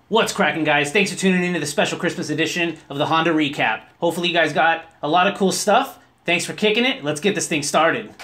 What's cracking, guys? Thanks for tuning in to the special Christmas edition of the Honda Recap. Hopefully you guys got a lot of cool stuff. Thanks for kicking it. Let's get this thing started.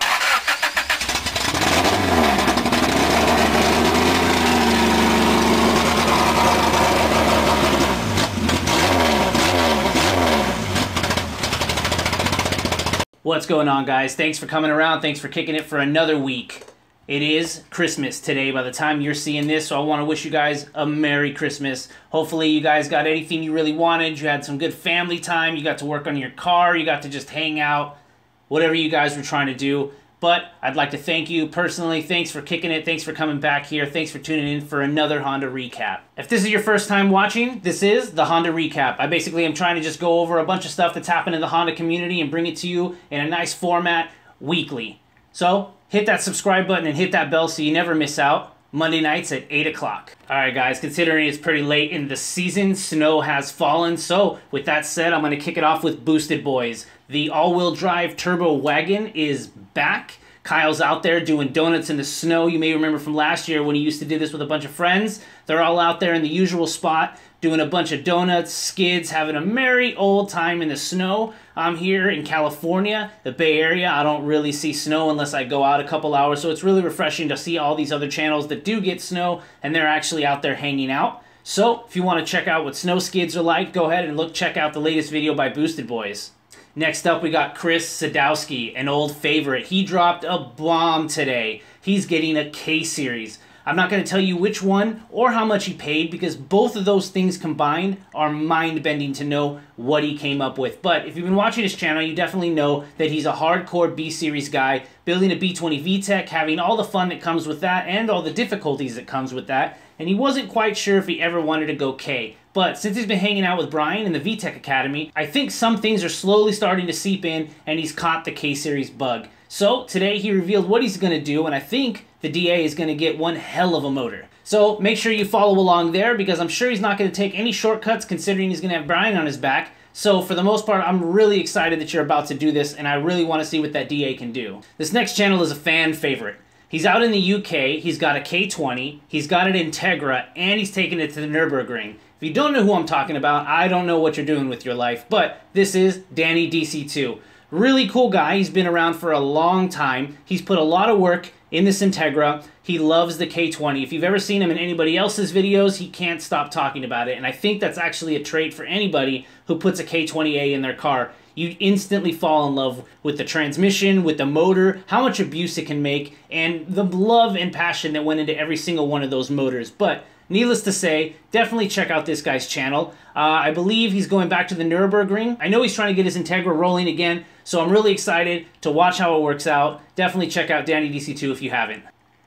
What's going on, guys? Thanks for coming around. Thanks for kicking it for another week. It is Christmas today by the time you're seeing this, so I want to wish you guys a Merry Christmas. Hopefully you guys got anything you really wanted. You had some good family time. You got to work on your car. You got to just hang out. Whatever you guys were trying to do. But I'd like to thank you personally. Thanks for kicking it. Thanks for coming back here. Thanks for tuning in for another Honda Recap. If this is your first time watching, this is the Honda Recap. I basically am trying to just go over a bunch of stuff that's happened in the Honda community and bring it to you in a nice format weekly. So hit that subscribe button and hit that bell so you never miss out. Monday nights at 8 o'clock. Alright guys, considering it's pretty late in the season, snow has fallen. So with that said, I'm going to kick it off with Boosted Boys. The all-wheel drive turbo wagon is back. Kyle's out there doing donuts in the snow. You may remember from last year when he used to do this with a bunch of friends. They're all out there in the usual spot doing a bunch of donuts, skids, having a merry old time in the snow. I'm here in California, the Bay Area. I don't really see snow unless I go out a couple hours, so it's really refreshing to see all these other channels that do get snow and they're actually out there hanging out. So if you want to check out what snow skids are like, go ahead and check out the latest video by Boosted Boys. Next up, we got Chris Sadowski, an old favorite. He dropped a bomb today. He's getting a K-Series. I'm not going to tell you which one or how much he paid because both of those things combined are mind-bending to know what he came up with. But if you've been watching his channel, you definitely know that he's a hardcore B-Series guy, building a B20 Vtec, having all the fun that comes with that and all the difficulties that comes with that. And he wasn't quite sure if he ever wanted to go K. But since he's been hanging out with Brian in the Vtec Academy, I think some things are slowly starting to seep in and he's caught the K-Series bug. So today he revealed what he's going to do, and I think the DA is going to get one hell of a motor. So make sure you follow along there because I'm sure he's not going to take any shortcuts considering he's going to have Brian on his back. So for the most part, I'm really excited that you're about to do this and I really want to see what that DA can do. This next channel is a fan favorite. He's out in the UK, he's got a K20, he's got an Integra, and he's taking it to the Nürburgring. If you don't know who I'm talking about, I don't know what you're doing with your life, but this is Danny DC2. Really cool guy. He's been around for a long time. He's put a lot of work in this Integra. He loves the K20. If you've ever seen him in anybody else's videos, he can't stop talking about it. And I think that's actually a trait for anybody who puts a K20A in their car. You instantly fall in love with the transmission, with the motor, how much abuse it can make, and the love and passion that went into every single one of those motors. But needless to say, definitely check out this guy's channel. I believe he's going back to the Nürburgring. I know he's trying to get his Integra rolling again, so I'm really excited to watch how it works out. Definitely check out Danny DC2 if you haven't.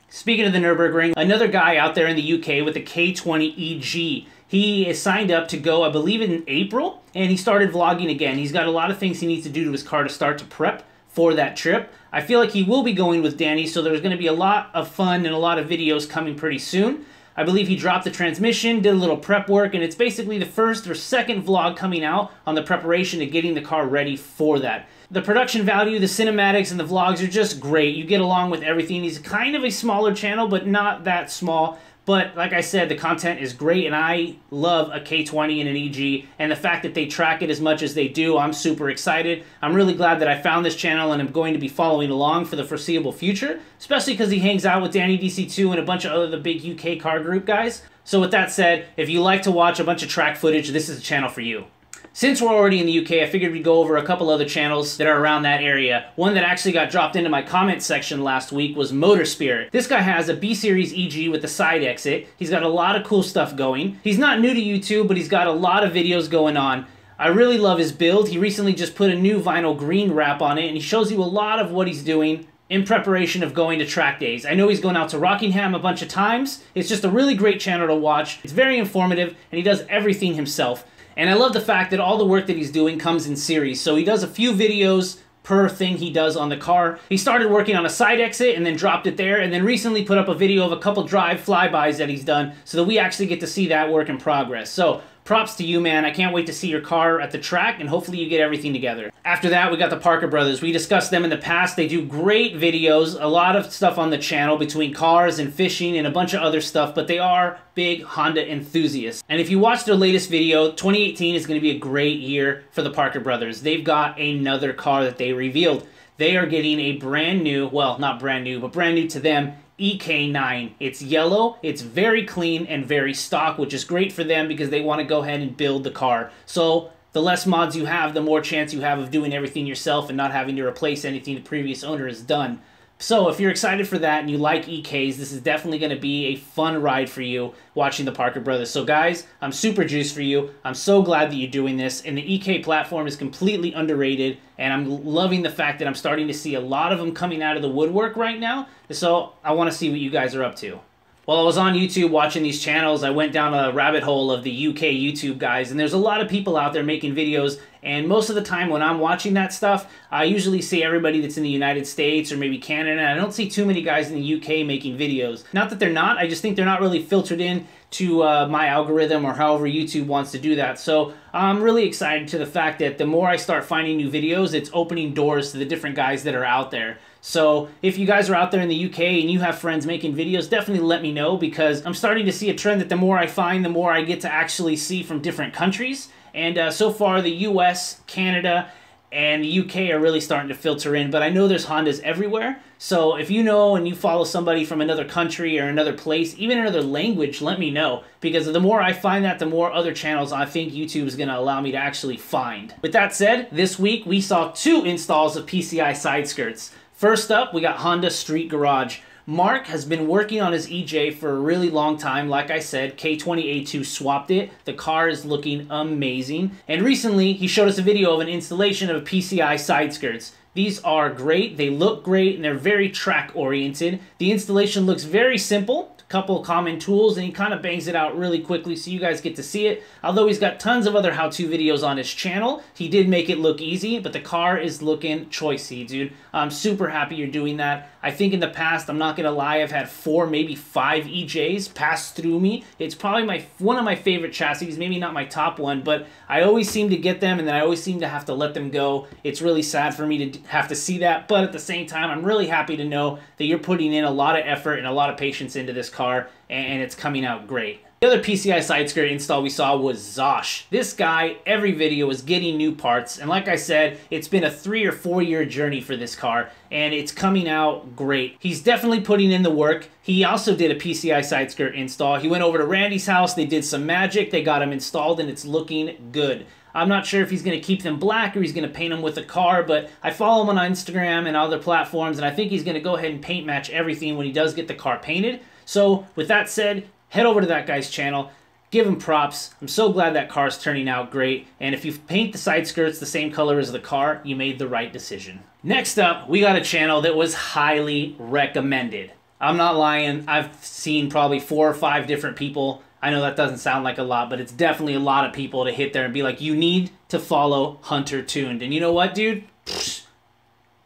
Speaking of the Nürburgring, another guy out there in the UK with the K20 EG. He is signed up to go, I believe, in April, and he started vlogging again. He's got a lot of things he needs to do to his car to start to prep for that trip. I feel like he will be going with Danny, so there's going to be a lot of fun and a lot of videos coming pretty soon. I believe he dropped the transmission, did a little prep work, and it's basically the first or second vlog coming out on the preparation of getting the car ready for that. The production value, the cinematics, and the vlogs are just great. You get along with everything. He's kind of a smaller channel, but not that small. But like I said, the content is great, and I love a K20 and an EG, and the fact that they track it as much as they do, I'm super excited. I'm really glad that I found this channel, and I'm going to be following along for the foreseeable future, especially because he hangs out with Danny DC2 and a bunch of other big UK car group guys. So with that said, if you like to watch a bunch of track footage, this is the channel for you. Since we're already in the UK, I figured we'd go over a couple other channels that are around that area. One that actually got dropped into my comment section last week was Motor Spirit. This guy has a B-Series EG with the side exit. He's got a lot of cool stuff going. He's not new to YouTube, but he's got a lot of videos going on. I really love his build. He recently just put a new vinyl green wrap on it, and he shows you a lot of what he's doing in preparation of going to track days. I know he's going out to Rockingham a bunch of times. It's just a really great channel to watch. It's very informative, and he does everything himself. And I love the fact that all the work that he's doing comes in series. So he does a few videos per thing he does on the car. He started working on a side exit and then dropped it there, and then recently put up a video of a couple drive flybys that he's done so that we actually get to see that work in progress. So props to you, man. I can't wait to see your car at the track, and hopefully you get everything together. After that, we got the Parker brothers. We discussed them in the past. They do great videos, a lot of stuff on the channel between cars and fishing and a bunch of other stuff, but they are big Honda enthusiasts. And if you watch their latest video, 2018 is going to be a great year for the Parker brothers. They've got another car that they revealed. They are getting a brand new, well, not brand new, but brand new to them, EK9. It's yellow, it's very clean and very stock, which is great for them because they want to go ahead and build the car. So the less mods you have, the more chance you have of doing everything yourself and not having to replace anything the previous owner has done. So if you're excited for that and you like EKs, this is definitely going to be a fun ride for you watching the Parker brothers. So guys, I'm super juiced for you. I'm so glad that you're doing this. And the EK platform is completely underrated. And I'm loving the fact that I'm starting to see a lot of them coming out of the woodwork right now. So I want to see what you guys are up to. While I was on YouTube watching these channels, I went down a rabbit hole of the UK YouTube guys, and there's a lot of people out there making videos, and most of the time when I'm watching that stuff, I usually see everybody that's in the United States or maybe Canada, and I don't see too many guys in the UK making videos. Not that they're not, I just think they're not really filtered in to my algorithm or however YouTube wants to do that. So I'm really excited to the fact that the more I start finding new videos, it's opening doors to the different guys that are out there. So if you guys are out there in the UK and you have friends making videos, definitely let me know, because I'm starting to see a trend that the more I find, the more I get to actually see from different countries. And so far the US, Canada, and the UK are really starting to filter in, but I know there's Hondas everywhere. So if you know and you follow somebody from another country or another place, even another language, let me know, because the more I find that, the more other channels I think YouTube is going to allow me to actually find. With that said, this week we saw 2 installs of PCI side skirts. First up, we got Honda Street Garage. Mark has been working on his EJ for a really long time. Like I said, K20A2 swapped it. The car is looking amazing. And recently, he showed us a video of an installation of PCI side skirts. These are great, they look great, and they're very track-oriented. The installation looks very simple. Couple common tools, and he kind of bangs it out really quickly so you guys get to see it. Although he's got tons of other how-to videos on his channel, he did make it look easy, but the car is looking choicey, dude. I'm super happy you're doing that. I think in the past, I'm not gonna lie, I've had 4, maybe 5 EJs pass through me. It's probably one of my favorite chassis, maybe not my top one, but I always seem to get them, and then I always seem to have to let them go. It's really sad for me to have to see that, but at the same time, I'm really happy to know that you're putting in a lot of effort and a lot of patience into this car, and it's coming out great. The other PCI side skirt install we saw was Zosh. This guy, every video, is getting new parts, and like I said, it's been a 3 or 4 year journey for this car, and it's coming out great. He's definitely putting in the work. He also did a PCI side skirt install. He went over to Randy's house, they did some magic, they got him installed, and it's looking good. I'm not sure if he's going to keep them black or he's going to paint them with a car, but I follow him on Instagram and other platforms, and I think he's going to go ahead and paint match everything when he does get the car painted. So with that said, head over to that guy's channel, give him props. I'm so glad that car's turning out great, and if you paint the side skirts the same color as the car, you made the right decision. Next up, we got a channel that was highly recommended. I'm not lying, I've seen probably 4 or 5 different people. I know that doesn't sound like a lot, but it's definitely a lot of people to hit there and be like, you need to follow Hunter Tuned. And you know what, dude? Pfft,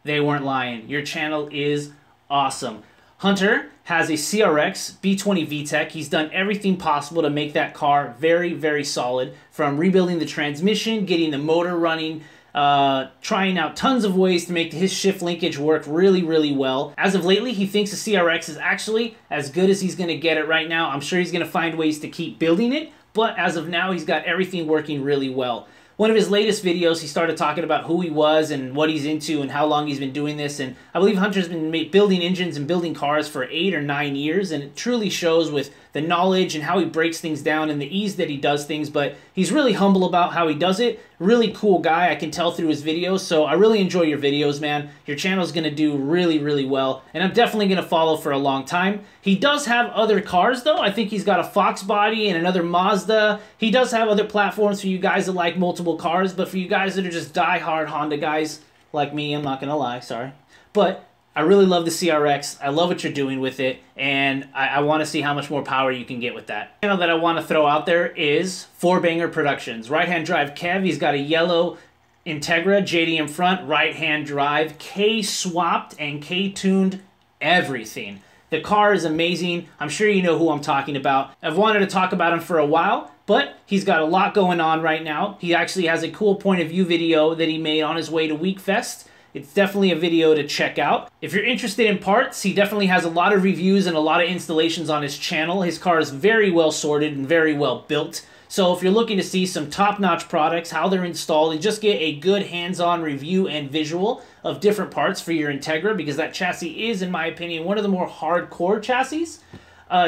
they weren't lying. Your channel is awesome. Hunter has a CRX B20 Vtec. He's done everything possible to make that car very, very solid. From rebuilding the transmission, getting the motor running, trying out tons of ways to make his shift linkage work really, really well. As of lately, he thinks the CRX is actually as good as he's going to get it right now. I'm sure he's going to find ways to keep building it, but as of now, he's got everything working really well. One of his latest videos, he started talking about who he was and what he's into and how long he's been doing this. And I believe Hunter's been building engines and building cars for 8 or 9 years, and it truly shows with the knowledge and how he breaks things down and the ease that he does things. But he's really humble about how he does it. Really cool guy, I can tell through his videos. So I really enjoy your videos, man. Your channel's going to do really, really well, and I'm definitely going to follow for a long time. He does have other cars, though. I think he's got a Fox body and another Mazda. He does have other platforms for you guys that like multiple cars, but for you guys that are just die-hard Honda guys like me, I'm not going to lie, sorry. But I really love the CRX. I love what you're doing with it, and I want to see how much more power you can get with that. The channel that I want to throw out there is 4Banger Productions. Right-hand drive Kev. He's got a yellow Integra JDM front, right-hand drive, K-swapped and K-tuned everything. The car is amazing. I'm sure you know who I'm talking about. I've wanted to talk about him for a while, But he's got a lot going on right now. He actually has a cool point of view video that he made on his way to Weekfest. It's definitely a video to check out. If you're interested in parts, he definitely has a lot of reviews and a lot of installations on his channel. His car is very well sorted and very well built. So if you're looking to see some top-notch products, how they're installed, and just get a good hands-on review and visual of different parts for your Integra, because that chassis is, in my opinion, one of the more hardcore chassis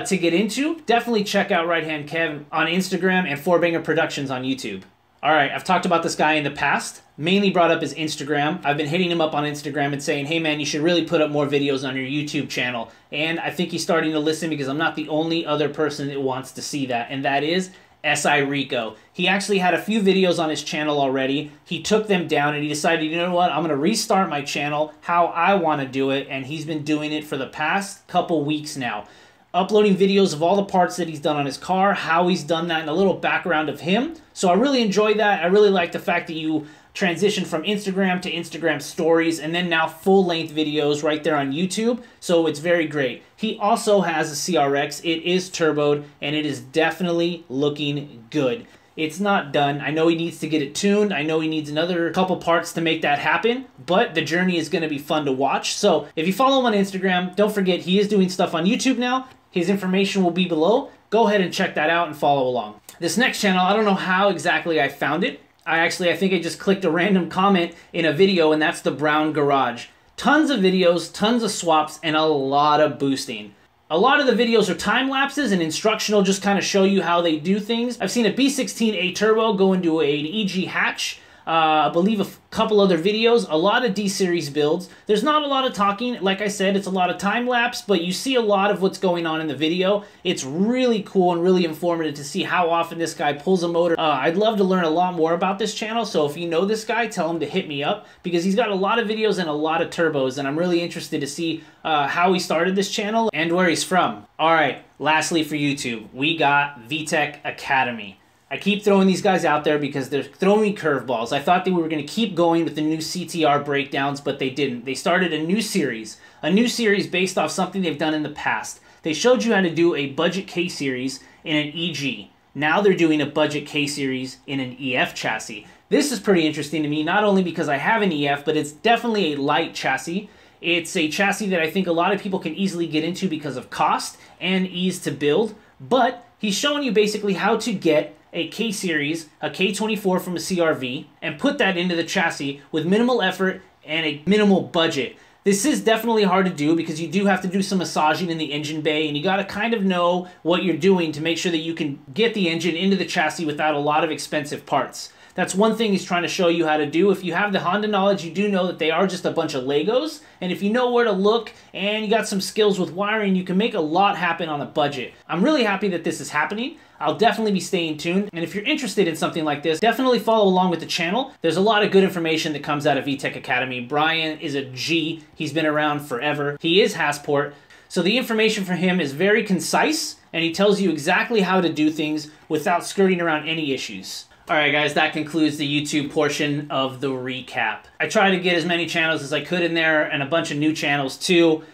to get into, definitely check out RHDKev on Instagram and Fourbanger Productions on YouTube. All right, I've talked about this guy in the past, mainly brought up his Instagram. I've been hitting him up on Instagram and saying, hey man, you should really put up more videos on your YouTube channel. And I think he's starting to listen because I'm not the only other person that wants to see that, and that is SIricko. He actually had a few videos on his channel already. He took them down and he decided, you know what, I'm going to restart my channel how I want to do it, and he's been doing it for the past couple weeks now. Uploading videos of all the parts that he's done on his car, how he's done that, and a little background of him. So I really enjoy that. I really like the fact that you transition from Instagram to Instagram stories and then now full-length videos right there on YouTube. So it's very great. He also has a CRX. It is turboed and it is definitely looking good. It's not done. I know he needs to get it tuned. I know he needs another couple parts to make that happen, but the journey is going to be fun to watch. So if you follow him on Instagram, don't forget he is doing stuff on YouTube now. His information will be below. Go ahead and check that out and follow along. This next channel, I don't know how exactly I found it. I think I just clicked a random comment in a video, and that's the Brown Garage. Tons of videos, tons of swaps, and a lot of boosting. A lot of the videos are time lapses and instructional, just kind of show you how they do things. I've seen a B16A turbo go into an EG hatch. I believe a couple other videos, a lot of D-Series builds. There's not a lot of talking. Like I said, it's a lot of time lapse, but you see a lot of what's going on in the video. It's really cool and really informative to see how often this guy pulls a motor. I'd love to learn a lot more about this channel, so if you know this guy, tell him to hit me up, because he's got a lot of videos and a lot of turbos, and I'm really interested to see how he started this channel and where he's from. All right, lastly for YouTube, we got Vtec Academy. I keep throwing these guys out there because they're throwing me curveballs. I thought they were going to keep going with the new CTR breakdowns, but they didn't. They started a new series based off something they've done in the past. They showed you how to do a budget K-series in an EG. Now they're doing a budget K-series in an EF chassis. This is pretty interesting to me, not only because I have an EF, but it's definitely a light chassis. It's a chassis that I think a lot of people can easily get into because of cost and ease to build, but he's showing you basically how to get a K-series, a K24 from a CRV, and put that into the chassis with minimal effort and a minimal budget. This is definitely hard to do because you do have to do some massaging in the engine bay, and you got to kind of know what you're doing to make sure that you can get the engine into the chassis without a lot of expensive parts. That's one thing he's trying to show you how to do. If you have the Honda knowledge, you do know that they are just a bunch of Legos, and if you know where to look and you got some skills with wiring, you can make a lot happen on a budget. I'm really happy that this is happening. I'll definitely be staying tuned, and if you're interested in something like this, definitely follow along with the channel. There's a lot of good information that comes out of Vtec Academy. Brian is a G. He's been around forever. He is Hassport, so the information for him is very concise, and he tells you exactly how to do things without skirting around any issues. Alright guys, that concludes the YouTube portion of the recap. I tried to get as many channels as I could in there, and a bunch of new channels too.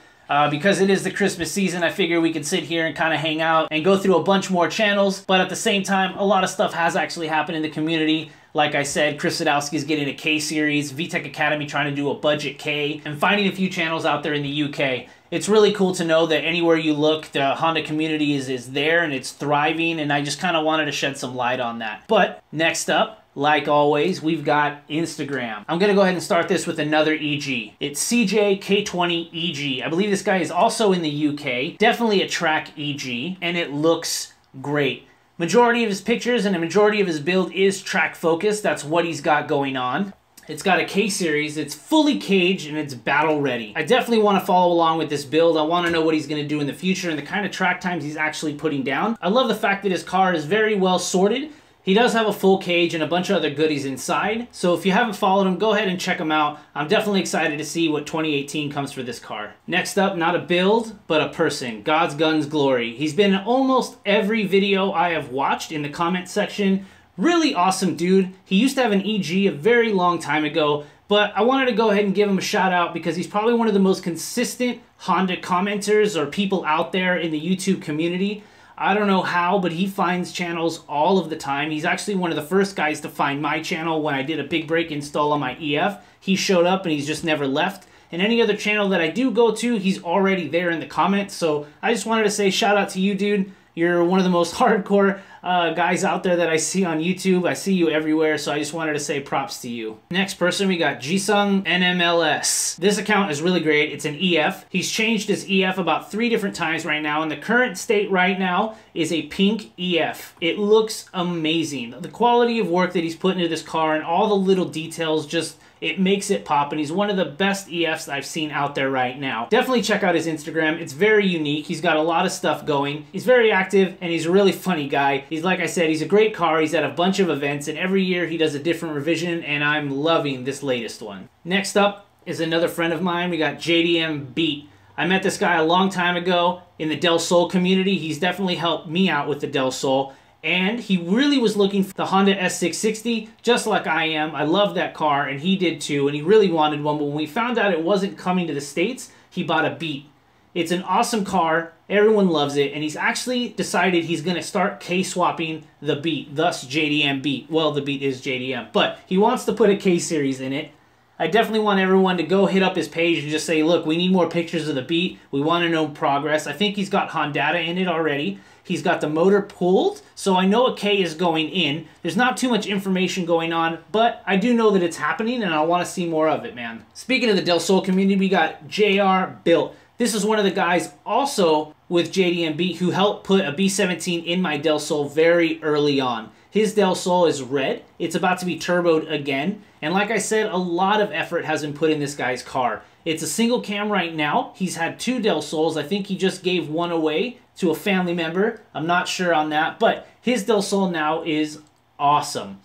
Because it is the Christmas season, I figured we could sit here and kind of hang out and go through a bunch more channels, but at the same time, a lot of stuff has actually happened in the community. Like I said, Chris Sadowski is getting a K-series, Vtec Academy trying to do a budget K, and finding a few channels out there in the UK. It's really cool to know that anywhere you look, the Honda community is there and it's thriving, and I just kind of wanted to shed some light on that. But next up, like always, we've got Instagram. I'm going to go ahead and start this with another EG. It's CJK20EG. I believe this guy is also in the UK. Definitely a track EG, and it looks great. Majority of his pictures and a majority of his build is track focused. That's what he's got going on. It's got a K-series, it's fully caged, and it's battle ready. I definitely want to follow along with this build. I want to know what he's going to do in the future and the kind of track times he's actually putting down. I love the fact that his car is very well sorted. He does have a full cage and a bunch of other goodies inside, so if you haven't followed him, go ahead and check him out. I'm definitely excited to see what 2018 comes for this car. Next up, not a build, but a person. God's Guns Glory. He's been in almost every video I have watched in the comment section. Really awesome dude. He used to have an EG a very long time ago, but I wanted to go ahead and give him a shout out because he's probably one of the most consistent Honda commenters or people out there in the YouTube community. I don't know how, but he finds channels all of the time. He's actually one of the first guys to find my channel when I did a big break install on my EF. He showed up and he's just never left. And any other channel that I do go to, he's already there in the comments. So I just wanted to say shout out to you, dude. You're one of the most hardcore guys out there that I see on YouTube. I see you everywhere, so I just wanted to say props to you. Next person, we got Jisung NMLS. This account is really great. It's an EF. He's changed his EF about 3 different times right now, and the current state right now is a pink EF. It looks amazing. The quality of work that he's put into this car and all the little details, just it makes it pop, and he's one of the best EFs I've seen out there right now. Definitely check out his Instagram. It's very unique. He's got a lot of stuff going. He's very active, and he's a really funny guy. He's, like I said, he's a great car. He's at a bunch of events, and every year he does a different revision, and I'm loving this latest one. Next up is another friend of mine. We got JDM Beat. I met this guy a long time ago in the Del Sol community. He's definitely helped me out with the Del Sol. And he really was looking for the Honda S660, just like I am. I love that car, and he did too, and he really wanted one. But when we found out it wasn't coming to the States, he bought a Beat. It's an awesome car. Everyone loves it, and he's actually decided he's going to start K-swapping the Beat, thus JDM Beat. Well, the Beat is JDM, but he wants to put a K-series in it. I definitely want everyone to go hit up his page and just say, look, we need more pictures of the Beat. We want to know progress. I think he's got Hondata in it already. He's got the motor pulled, so I know a K is going in. There's not too much information going on, but I do know that it's happening, and I want to see more of it, man. Speaking of the Del Sol community, we got JR Built. This is one of the guys also with JDM Beat who helped put a B17 in my Del Sol very early on. His Del Sol is red. It's about to be turboed again. And like I said, a lot of effort has been put in this guy's car. It's a single cam right now. He's had 2 Del Sols. I think he just gave one away to a family member. I'm not sure on that, but his Del Sol now is awesome.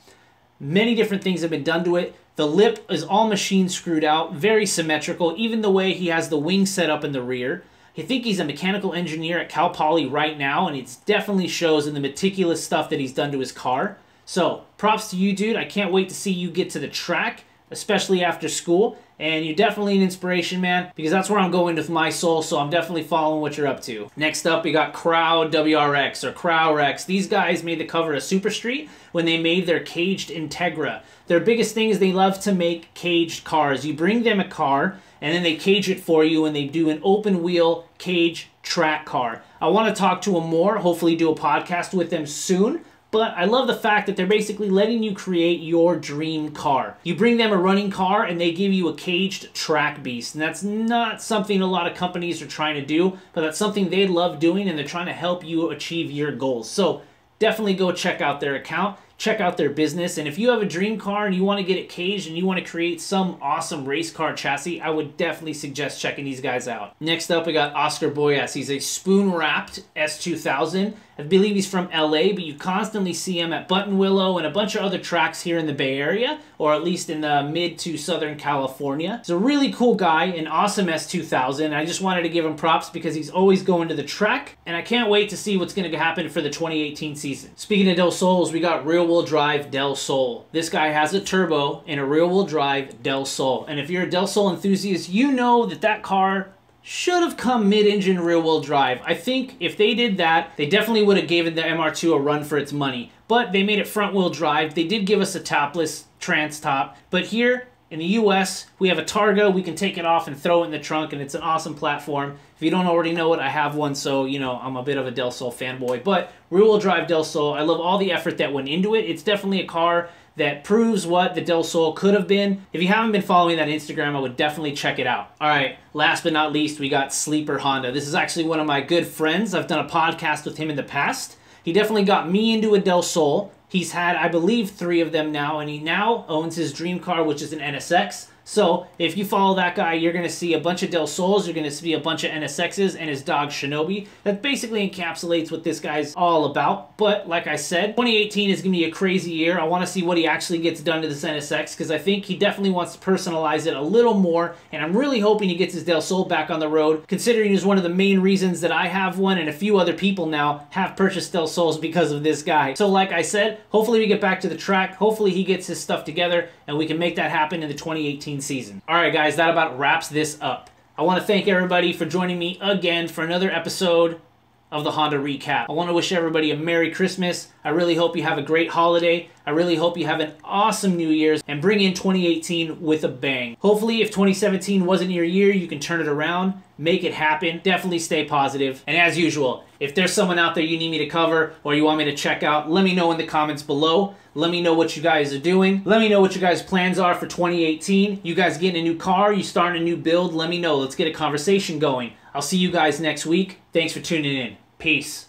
Many different things have been done to it. The lip is all machine screwed out, very symmetrical, even the way he has the wing set up in the rear. I think he's a mechanical engineer at Cal Poly right now, and it definitely shows in the meticulous stuff that he's done to his car. So, props to you, dude. I can't wait to see you get to the track, especially after school. And you're definitely an inspiration, man, because that's where I'm going with my soul, so I'm definitely following what you're up to. Next up, we got Crowd WRX, or Crowrex. These guys made the cover of Super Street when they made their caged Integra. Their biggest thing is they love to make caged cars. You bring them a car, and then they cage it for you, and they do an open-wheel cage track car. I want to talk to them more, hopefully do a podcast with them soon. But I love the fact that they're basically letting you create your dream car. You bring them a running car and they give you a caged track beast. And that's not something a lot of companies are trying to do, but that's something they love doing, and they're trying to help you achieve your goals. So definitely go check out their account. Check out their business, and if you have a dream car and you want to get it caged and you want to create some awesome race car chassis, I would definitely suggest checking these guys out. Next up, we got Oscar Boiz. He's a spoon-wrapped S2000. I believe he's from LA, but you constantly see him at Button Willow and a bunch of other tracks here in the Bay Area, or at least in the mid to Southern California. He's a really cool guy, an awesome S2000. I just wanted to give him props because he's always going to the track, and I can't wait to see what's going to happen for the 2018 season. Speaking of Del Sols, we got rear-wheel drive Del Sol. This guy has a turbo and a rear-wheel drive Del Sol, and if you're a Del Sol enthusiast, you know that that car should have come mid-engine rear-wheel drive. I think if they did that, they definitely would have given the MR2 a run for its money. But they made it front-wheel drive. They did give us a topless trans top. But here in the US, we have a Targa. We can take it off and throw it in the trunk, and it's an awesome platform. If you don't already know it, I have one, so, you know, I'm a bit of a Del Sol fanboy. But rear-wheel drive Del Sol, I love all the effort that went into it. It's definitely a car that proves what the Del Sol could have been. If you haven't been following that Instagram, I would definitely check it out. All right, last but not least, we got Sleeperhonda. This is actually one of my good friends. I've done a podcast with him in the past. He definitely got me into a Del Sol. He's had, I believe, 3 of them now, and he now owns his dream car, which is an NSX. So if you follow that guy, you're going to see a bunch of Del Sols, you're going to see a bunch of NSXs, and his dog Shinobi. That basically encapsulates what this guy's all about. But like I said, 2018 is going to be a crazy year. I want to see what he actually gets done to this NSX, because I think he definitely wants to personalize it a little more, and I'm really hoping he gets his Del Sol back on the road, considering he's one of the main reasons that I have one, and a few other people now have purchased Del Sols because of this guy. So like I said, hopefully we get back to the track, hopefully he gets his stuff together, and we can make that happen in the 2018 season. Alright guys, that about wraps this up. I want to thank everybody for joining me again for another episode of the Honda recap. I want to wish everybody a Merry Christmas. I really hope you have a great holiday. I really hope you have an awesome New Year's and bring in 2018 with a bang. Hopefully, if 2017 wasn't your year, you can turn it around, make it happen. Definitely stay positive. And as usual, if there's someone out there you need me to cover or you want me to check out, let me know in the comments below. Let me know what you guys are doing. Let me know what your guys' plans are for 2018. You guys getting a new car? You starting a new build? Let me know. Let's get a conversation going. I'll see you guys next week. Thanks for tuning in. Peace.